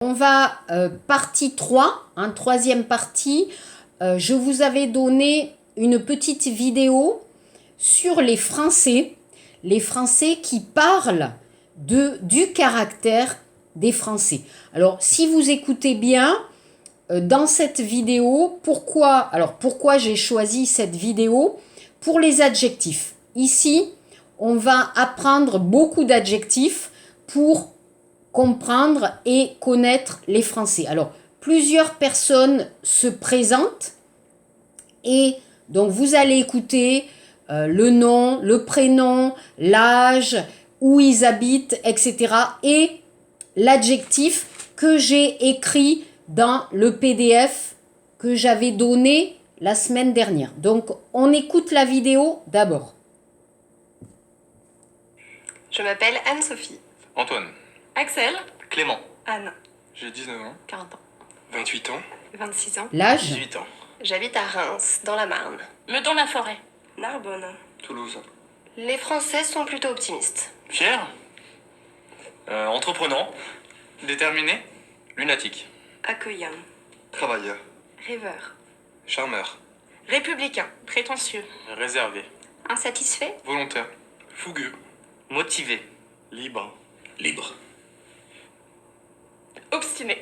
On va partie 3, troisième partie. Je vous avais donné une petite vidéo sur les Français qui parlent du caractère des Français. Alors, si vous écoutez bien, dans cette vidéo, pourquoi j'ai choisi cette vidéo? Pour les adjectifs. Ici, on va apprendre beaucoup d'adjectifs pour comprendre et connaître les Français. Alors, plusieurs personnes se présentent et donc vous allez écouter le nom, le prénom, l'âge, où ils habitent, etc. et l'adjectif que j'ai écrit dans le PDF que j'avais donné la semaine dernière. Donc, on écoute la vidéo d'abord. Je m'appelle Anne-Sophie. Antoine. Axel. Clément. Anne. J'ai 19 ans. 40 ans. 28 ans. 26 ans. L'âge? 18 ans. J'habite à Reims, dans la Marne. Meudon-la-Forêt. Narbonne. Toulouse. Les Français sont plutôt optimistes. Fier. Entreprenant. Déterminé. Lunatique. Accueillant. Travailleur. Rêveur. Charmeur. Républicain. Prétentieux. Réservé. Insatisfait. Volontaire. Fougueux. Motivé. Libre. Libre. Obstiné.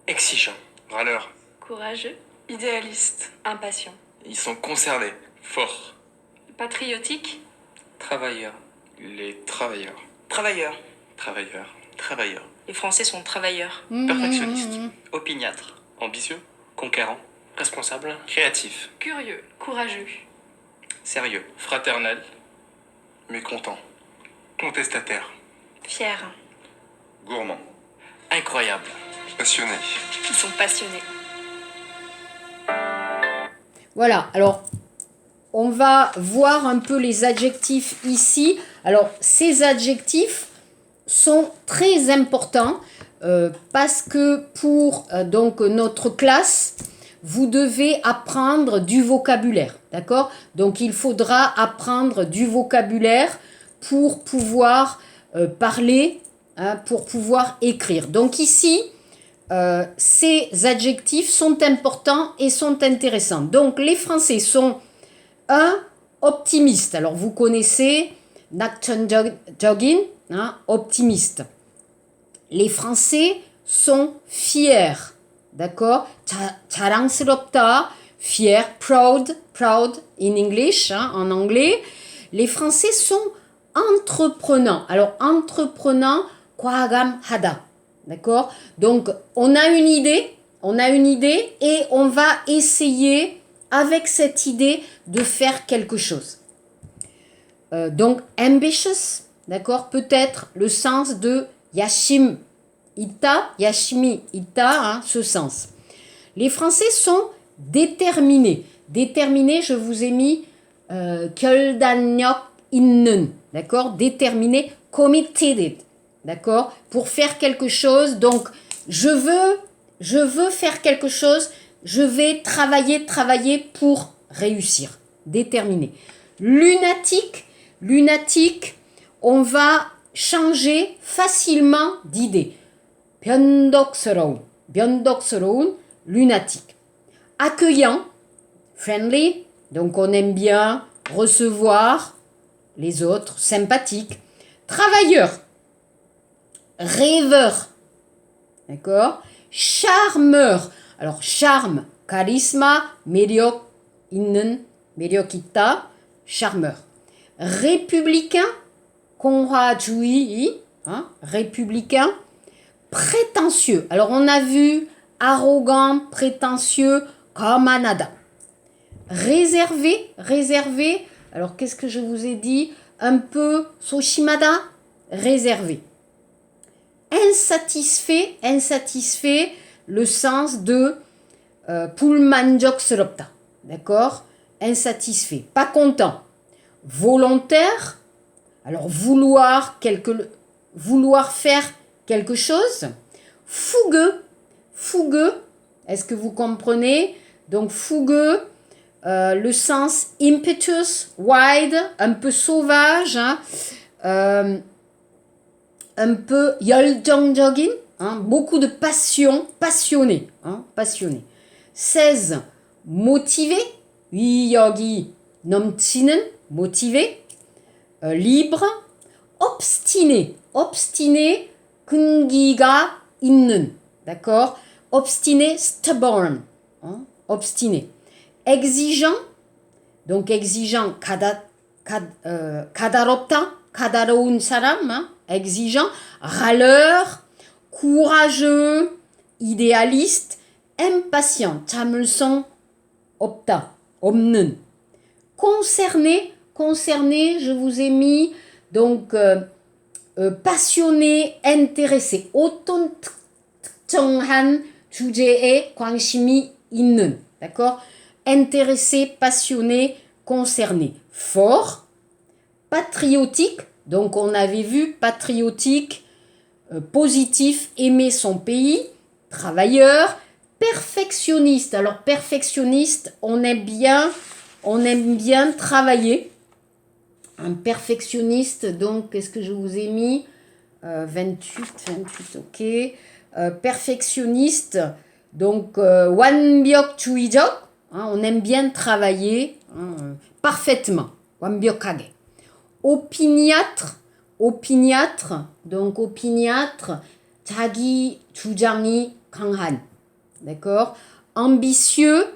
Exigeant. Râleur. Courageux. Idéaliste. Impatient. Ils sont concernés. Forts. Patriotique. Travailleurs. Les travailleurs. Travailleur. Travailleurs. Travailleurs. Les Français sont travailleurs. Perfectionniste. Opiniâtre. Ambitieux. Conquérant. Responsable. Créatif. Curieux. Courageux. Sérieux. Fraternel. Mécontent. Contestataire. Fier. Gourmand. Incroyable. Passionné. Ils sont passionnés. Voilà, alors on va voir un peu les adjectifs ici. Alors ces adjectifs sont très importants parce que pour donc notre classe, vous devez apprendre du vocabulaire, d'accord? Donc il faudra apprendre du vocabulaire pour pouvoir parler, pour pouvoir écrire. Donc ici, ces adjectifs sont importants et sont intéressants. Donc, les Français sont optimistes. Alors, vous connaissez Jogging, optimiste. Les Français sont fiers. D'accord? 자랑스럽다, fier, proud in English, en anglais. Les Français sont entreprenants. Alors, entreprenant, 과감하다. D'accord? Donc, on a une idée et on va essayer, avec cette idée, de faire quelque chose. Donc, ambitious, d'accord? Peut-être le sens de yashimi ita, ce sens. Les Français sont déterminés. Déterminés, je vous ai mis 결단력 있는, d'accord? Déterminé, committed. D'accord? Pour faire quelque chose, donc je veux faire quelque chose, je vais travailler pour réussir. Déterminé. Lunatique, on va changer facilement d'idée. 변덕스러운, lunatique. Accueillant, friendly, donc on aime bien recevoir les autres, sympathique. Travailleur, rêveur, d'accord? Charmeur, alors charme, charisme, 매력 있다, charmeur. Républicain, 공화주의, républicain. Prétentieux, alors on a vu arrogant, prétentieux, 거만하다. Réservé, alors qu'est-ce que je vous ai dit? Un peu 소심하다, réservé. Insatisfait, le sens de 불만족스럽다, d'accord? Insatisfait, pas content. Volontaire, alors vouloir faire quelque chose. Fougueux, est-ce que vous comprenez? Donc fougueux, le sens impetuous, wild, un peu sauvage, un peu 열정적인, hein, beaucoup de passion, passionné, hein, passionné. 16, motivé, 위력이 넘치는, motivé, libre, obstiné, obstiné, 끈기가 있는, d'accord, obstiné, stubborn, hein, obstiné, exigeant, donc exigeant, 까다롭다, 까다로운 사람, hein, exigeant, râleur, courageux, idéaliste, impatient, 참을성 없다, 없는. Concerné, concerné, je vous ai mis donc passionné, intéressé. 어떤 특정한 주제에 관심이 있는, d'accord? Intéressé, passionné, concerné. Fort, patriotique, donc on avait vu patriotique, positif, aimer son pays, travailleur, perfectionniste. Alors perfectionniste, on aime bien travailler. Un perfectionniste, donc qu'est-ce que je vous ai mis 28, ok. Perfectionniste, donc 완벽주의적, hein, on aime bien travailler hein, parfaitement. 완벽하게. Opiniâtre, donc opiniâtre, 자기 주장이 강한. D'accord? Ambitieux,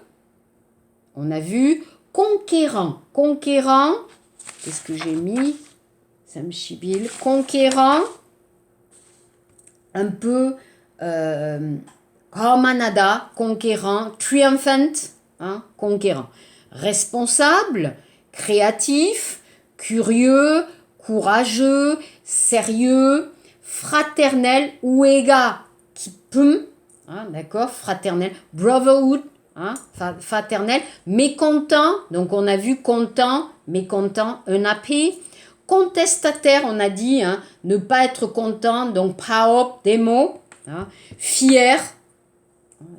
on a vu. Conquérant, qu'est-ce que j'ai mis? Samchibil. Conquérant, un peu Ramanada, conquérant. Triumphant, hein, conquérant. Responsable, créatif, curieux, courageux, sérieux, fraternel, uega, kipum, hein, d'accord, fraternel, brotherhood, hein, fraternel, mécontent, donc on a vu content, mécontent, un AP, contestataire, on a dit, hein, ne pas être content, donc paop, démo, hein, fier,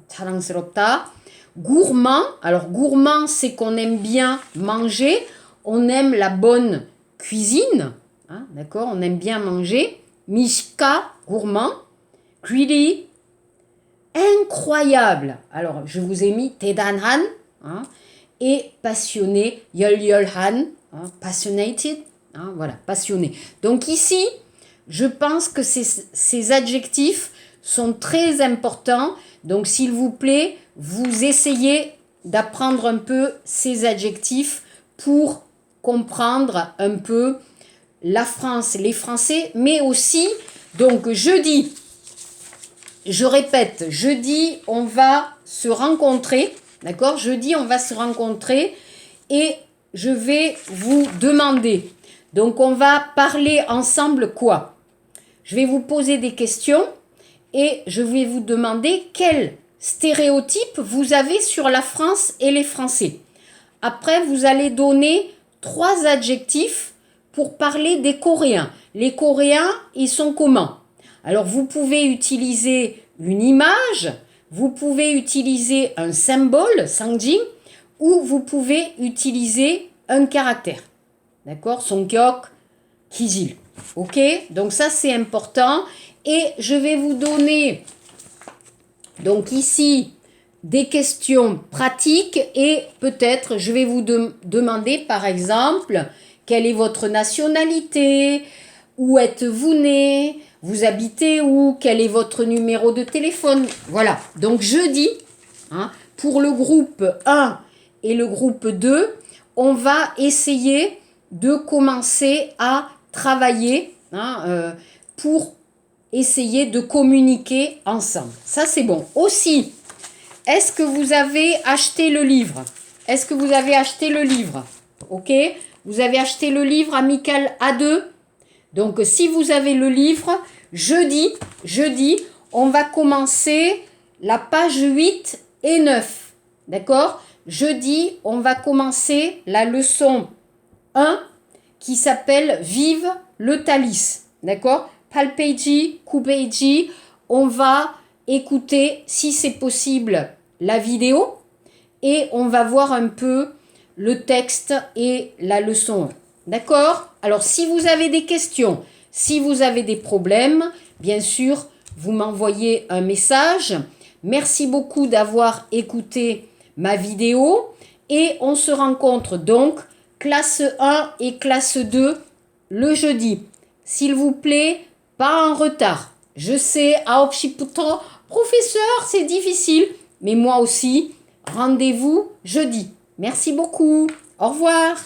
자랑스럽다, gourmand, alors gourmand c'est qu'on aime bien manger, on aime la bonne cuisine, hein, d'accord, on aime bien manger, mishka, gourmand, greedy, incroyable. Alors, je vous ai mis 대단한, hein, et passionné, 열렬한, hein, passionated, hein, voilà, passionné. Donc ici, je pense que ces adjectifs sont très importants. Donc, s'il vous plaît, vous essayez d'apprendre un peu ces adjectifs pour comprendre un peu la France, les Français, mais aussi, donc, jeudi, je répète, jeudi, on va se rencontrer, d'accord? Jeudi, on va se rencontrer et je vais vous demander. Donc, on va parler ensemble quoi? Je vais vous poser des questions et je vais vous demander quel stéréotype vous avez sur la France et les Français. Après, vous allez donner 3 adjectifs pour parler des Coréens. Les Coréens, ils sont comment? Alors, vous pouvez utiliser une image, vous pouvez utiliser un symbole, sangjing, ou vous pouvez utiliser un caractère. D'accord? Songyok, kijil. Ok? Donc, ça, c'est important. Et je vais vous donner, donc ici, des questions pratiques et peut-être, je vais vous demander, par exemple, quelle est votre nationalité? Où êtes-vous né? Vous habitez où? Quel est votre numéro de téléphone? Voilà. Donc, jeudi, hein, pour le groupe 1 et le groupe 2, on va essayer de commencer à travailler hein, pour essayer de communiquer ensemble. Ça, c'est bon. Aussi, est-ce que vous avez acheté le livre? Est-ce que vous avez acheté le livre? Ok? Vous avez acheté le livre Amical A2? Donc, si vous avez le livre, jeudi, on va commencer la page 8 et 9. D'accord? Jeudi, on va commencer la leçon 1 qui s'appelle Vive le Thalys. D'accord? Palpeji, Kupeji, on va écouter, si c'est possible, la vidéo et on va voir un peu le texte et la leçon 1. D'accord? Alors, si vous avez des questions, si vous avez des problèmes, bien sûr, vous m'envoyez un message. Merci beaucoup d'avoir écouté ma vidéo. Et on se rencontre donc classe 1 et classe 2 le jeudi. S'il vous plaît, pas en retard. Je sais, professeur, c'est difficile. Mais moi aussi, rendez-vous jeudi. Merci beaucoup. Au revoir.